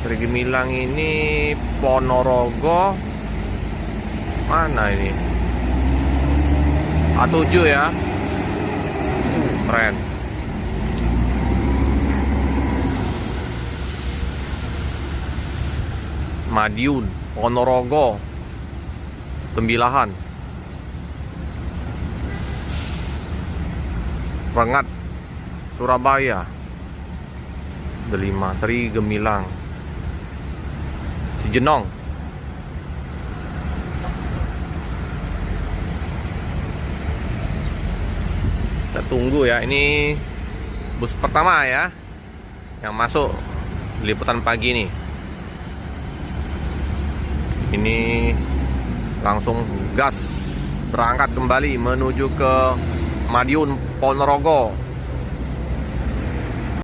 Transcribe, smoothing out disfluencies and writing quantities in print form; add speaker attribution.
Speaker 1: Dari Gemilang ini Ponorogo mana ini? A7 ya. Keren. Madiun, Ponorogo, Tembilahan, Rengat, Surabaya, Delima, Seri, Gemilang, Cijenong. Kita tunggu ya, ini bus pertama ya yang masuk liputan pagi nih. Ini langsung gas berangkat kembali menuju ke Madiun, Ponorogo.